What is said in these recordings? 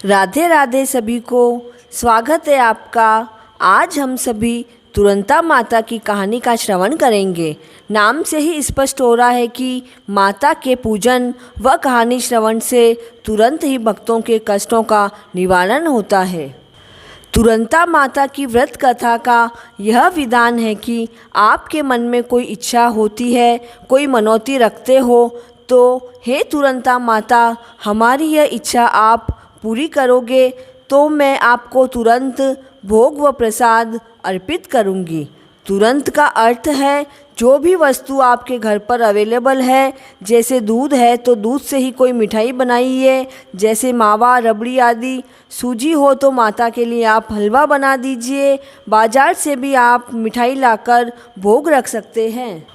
राधे राधे सभी को। स्वागत है आपका। आज हम सभी तुरंता माता की कहानी का श्रवण करेंगे। नाम से ही स्पष्ट हो रहा है कि माता के पूजन व कहानी श्रवण से तुरंत ही भक्तों के कष्टों का निवारण होता है। तुरंता माता की व्रत कथा का यह विधान है कि आपके मन में कोई इच्छा होती है, कोई मनौती रखते हो, तो हे तुरंता माता, हमारी यह इच्छा आप पूरी करोगे तो मैं आपको तुरंत भोग व प्रसाद अर्पित करूंगी। तुरंत का अर्थ है जो भी वस्तु आपके घर पर अवेलेबल है, जैसे दूध है तो दूध से ही कोई मिठाई बनाइए, जैसे मावा, रबड़ी आदि। सूजी हो तो माता के लिए आप हलवा बना दीजिए। बाजार से भी आप मिठाई लाकर भोग रख सकते हैं।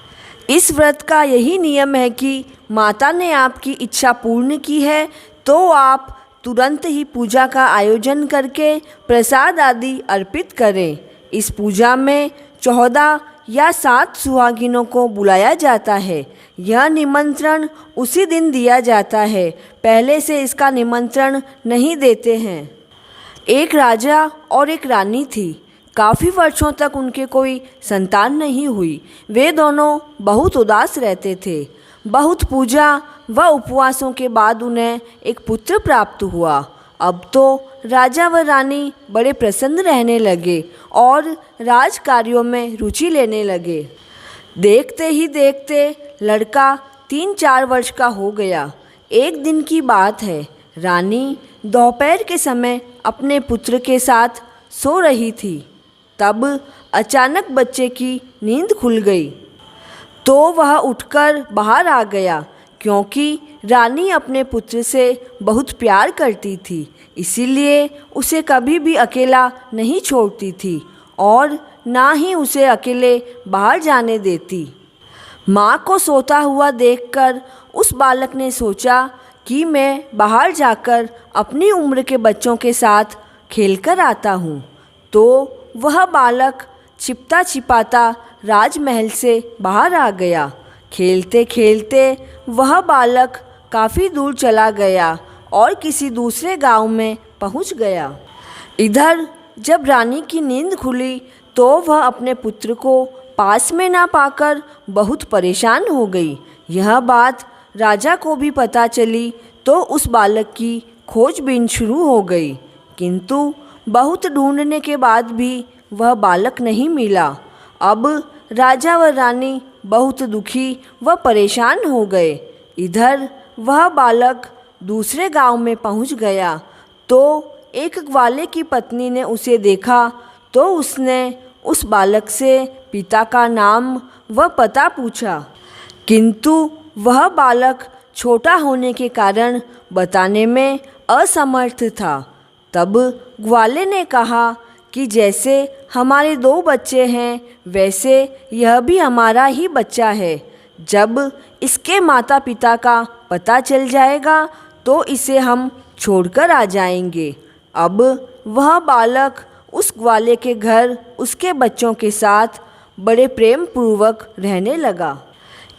इस व्रत का यही नियम है कि माता ने आपकी इच्छा पूर्ण की है तो आप तुरंत ही पूजा का आयोजन करके प्रसाद आदि अर्पित करें। इस पूजा में 14 या 7 सुहागिनों को बुलाया जाता है। यह निमंत्रण उसी दिन दिया जाता है, पहले से इसका निमंत्रण नहीं देते हैं। एक राजा और एक रानी थी। काफ़ी वर्षों तक उनके कोई संतान नहीं हुई। वे दोनों बहुत उदास रहते थे। बहुत पूजा व उपवासों के बाद उन्हें एक पुत्र प्राप्त हुआ। अब तो राजा व रानी बड़े प्रसन्न रहने लगे और राज कार्यों में रुचि लेने लगे। देखते ही देखते लड़का 3-4 वर्ष का हो गया। एक दिन की बात है, रानी दोपहर के समय अपने पुत्र के साथ सो रही थी। तब अचानक बच्चे की नींद खुल गई तो वह उठकर बाहर आ गया, क्योंकि रानी अपने पुत्र से बहुत प्यार करती थी, इसीलिए उसे कभी भी अकेला नहीं छोड़ती थी और ना ही उसे अकेले बाहर जाने देती। माँ को सोता हुआ देखकर उस बालक ने सोचा कि मैं बाहर जाकर अपनी उम्र के बच्चों के साथ खेलकर आता हूँ। तो वह बालक छिपता छिपाता राजमहल से बाहर आ गया। खेलते खेलते वह बालक काफ़ी दूर चला गया और किसी दूसरे गांव में पहुंच गया। इधर जब रानी की नींद खुली तो वह अपने पुत्र को पास में ना पाकर बहुत परेशान हो गई। यह बात राजा को भी पता चली तो उस बालक की खोजबीन शुरू हो गई, किंतु बहुत ढूंढने के बाद भी वह बालक नहीं मिला। अब राजा व रानी बहुत दुखी व परेशान हो गए। इधर वह बालक दूसरे गांव में पहुंच गया तो एक ग्वाले की पत्नी ने उसे देखा तो उसने उस बालक से पिता का नाम व पता पूछा, किंतु वह बालक छोटा होने के कारण बताने में असमर्थ था। तब ग्वाले ने कहा कि जैसे हमारे 2 बच्चे हैं वैसे यह भी हमारा ही बच्चा है। जब इसके माता पिता का पता चल जाएगा तो इसे हम छोड़कर आ जाएंगे। अब वह बालक उस ग्वाले के घर उसके बच्चों के साथ बड़े प्रेम पूर्वक रहने लगा।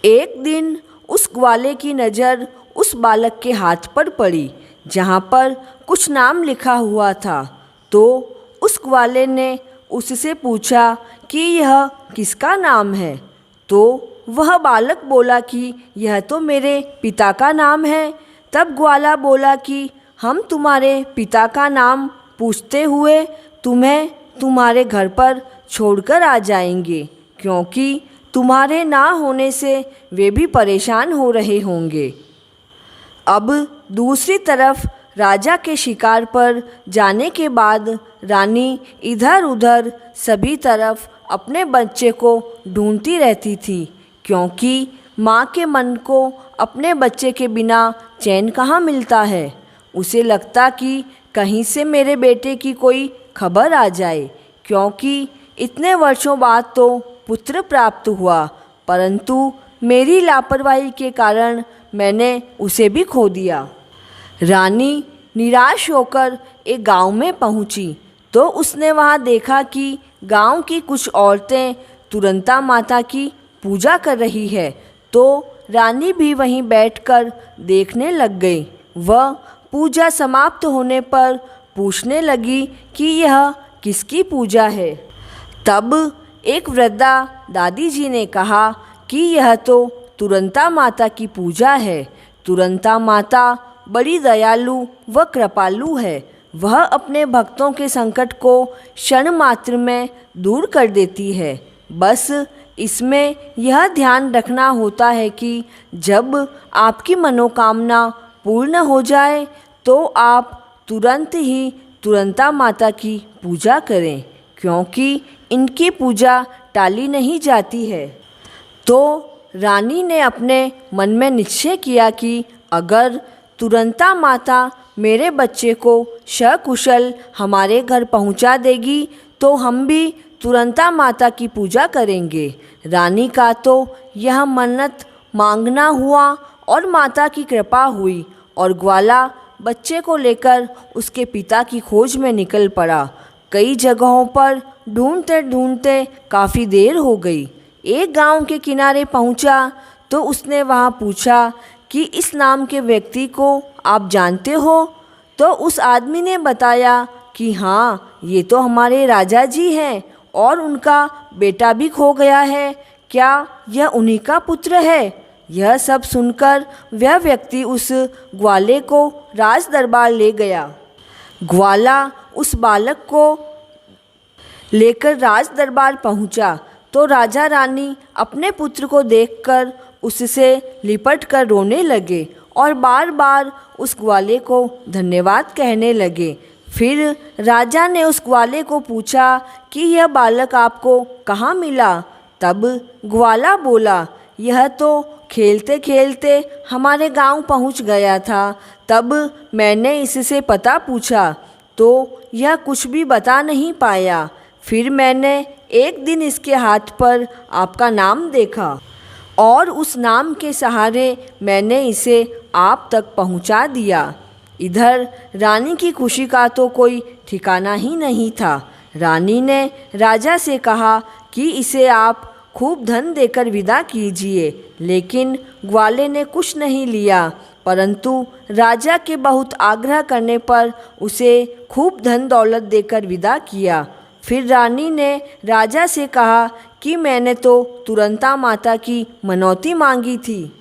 एक दिन उस ग्वाले की नज़र उस बालक के हाथ पर पड़ी जहाँ पर कुछ नाम लिखा हुआ था। तो उस ग्वाले ने उससे पूछा कि यह किसका नाम है। तो वह बालक बोला कि यह तो मेरे पिता का नाम है। तब ग्वाला बोला कि हम तुम्हारे पिता का नाम पूछते हुए तुम्हें तुम्हारे घर पर छोड़कर आ जाएंगे, क्योंकि तुम्हारे ना होने से वे भी परेशान हो रहे होंगे। अब दूसरी तरफ राजा के शिकार पर जाने के बाद रानी इधर उधर सभी तरफ अपने बच्चे को ढूंढती रहती थी, क्योंकि माँ के मन को अपने बच्चे के बिना चैन कहाँ मिलता है। उसे लगता कि कहीं से मेरे बेटे की कोई खबर आ जाए, क्योंकि इतने वर्षों बाद तो पुत्र प्राप्त हुआ, परंतु मेरी लापरवाही के कारण मैंने उसे भी खो दिया। रानी निराश होकर एक गांव में पहुंची तो उसने वहां देखा कि गांव की कुछ औरतें तुरंता माता की पूजा कर रही है। तो रानी भी वहीं बैठकर देखने लग गई। वह पूजा समाप्त होने पर पूछने लगी कि यह किसकी पूजा है। तब एक वृद्धा दादी जी ने कहा कि यह तो तुरंता माता की पूजा है। तुरंता माता बड़ी दयालु व कृपालु है। वह अपने भक्तों के संकट को क्षण मात्र में दूर कर देती है। बस इसमें यह ध्यान रखना होता है कि जब आपकी मनोकामना पूर्ण हो जाए तो आप तुरंत ही तुरंता माता की पूजा करें, क्योंकि इनकी पूजा टाली नहीं जाती है। तो रानी ने अपने मन में निश्चय किया कि अगर तुरंता माता मेरे बच्चे को सकुशल हमारे घर पहुंचा देगी तो हम भी तुरंता माता की पूजा करेंगे। रानी का तो यह मन्नत मांगना हुआ और माता की कृपा हुई और ग्वाला बच्चे को लेकर उसके पिता की खोज में निकल पड़ा। कई जगहों पर ढूंढते ढूंढते काफ़ी देर हो गई। एक गांव के किनारे पहुंचा तो उसने वहां पूछा कि इस नाम के व्यक्ति को आप जानते हो? तो उस आदमी ने बताया कि हाँ, ये तो हमारे राजा जी हैं और उनका बेटा भी खो गया है। क्या यह उन्हीं का पुत्र है? यह सब सुनकर वह व्यक्ति उस ग्वाले को राज दरबार ले गया। ग्वाला उस बालक को लेकर राज दरबार पहुंचा तो राजा रानी अपने पुत्र को देखकर उससे लिपट कर रोने लगे और बार बार उस ग्वाले को धन्यवाद कहने लगे। फिर राजा ने उस ग्वाले को पूछा कि यह बालक आपको कहाँ मिला? तब ग्वाला बोला, यह तो खेलते खेलते हमारे गांव पहुंच गया था। तब मैंने इससे पता पूछा तो यह कुछ भी बता नहीं पाया। फिर मैंने एक दिन इसके हाथ पर आपका नाम देखा और उस नाम के सहारे मैंने इसे आप तक पहुंचा दिया। इधर रानी की खुशी का तो कोई ठिकाना ही नहीं था। रानी ने राजा से कहा कि इसे आप खूब धन देकर विदा कीजिए, लेकिन ग्वाले ने कुछ नहीं लिया, परंतु राजा के बहुत आग्रह करने पर उसे खूब धन दौलत देकर विदा किया। फिर रानी ने राजा से कहा कि मैंने तो तुरंता माता की मनौती मांगी थी।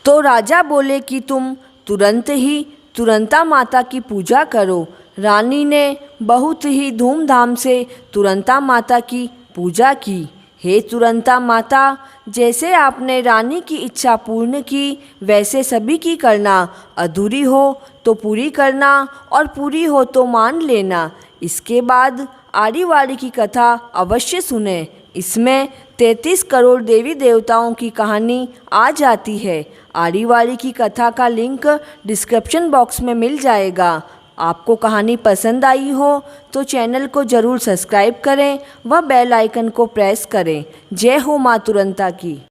तो राजा बोले कि तुम तुरंत ही तुरंता माता की पूजा करो। रानी ने बहुत ही धूमधाम से तुरंता माता की पूजा की। हे तुरंता माता, जैसे आपने रानी की इच्छा पूर्ण की वैसे सभी की करना। अधूरी हो तो पूरी करना और पूरी हो तो मान लेना। इसके बाद आड़ी वाड़ी की कथा अवश्य सुने। इसमें 33 करोड़ देवी देवताओं की कहानी आ जाती है। आड़ी वाड़ी की कथा का लिंक डिस्क्रिप्शन बॉक्स में मिल जाएगा। आपको कहानी पसंद आई हो तो चैनल को ज़रूर सब्सक्राइब करें व बेल आइकन को प्रेस करें। जय हो माँ तुरंता की।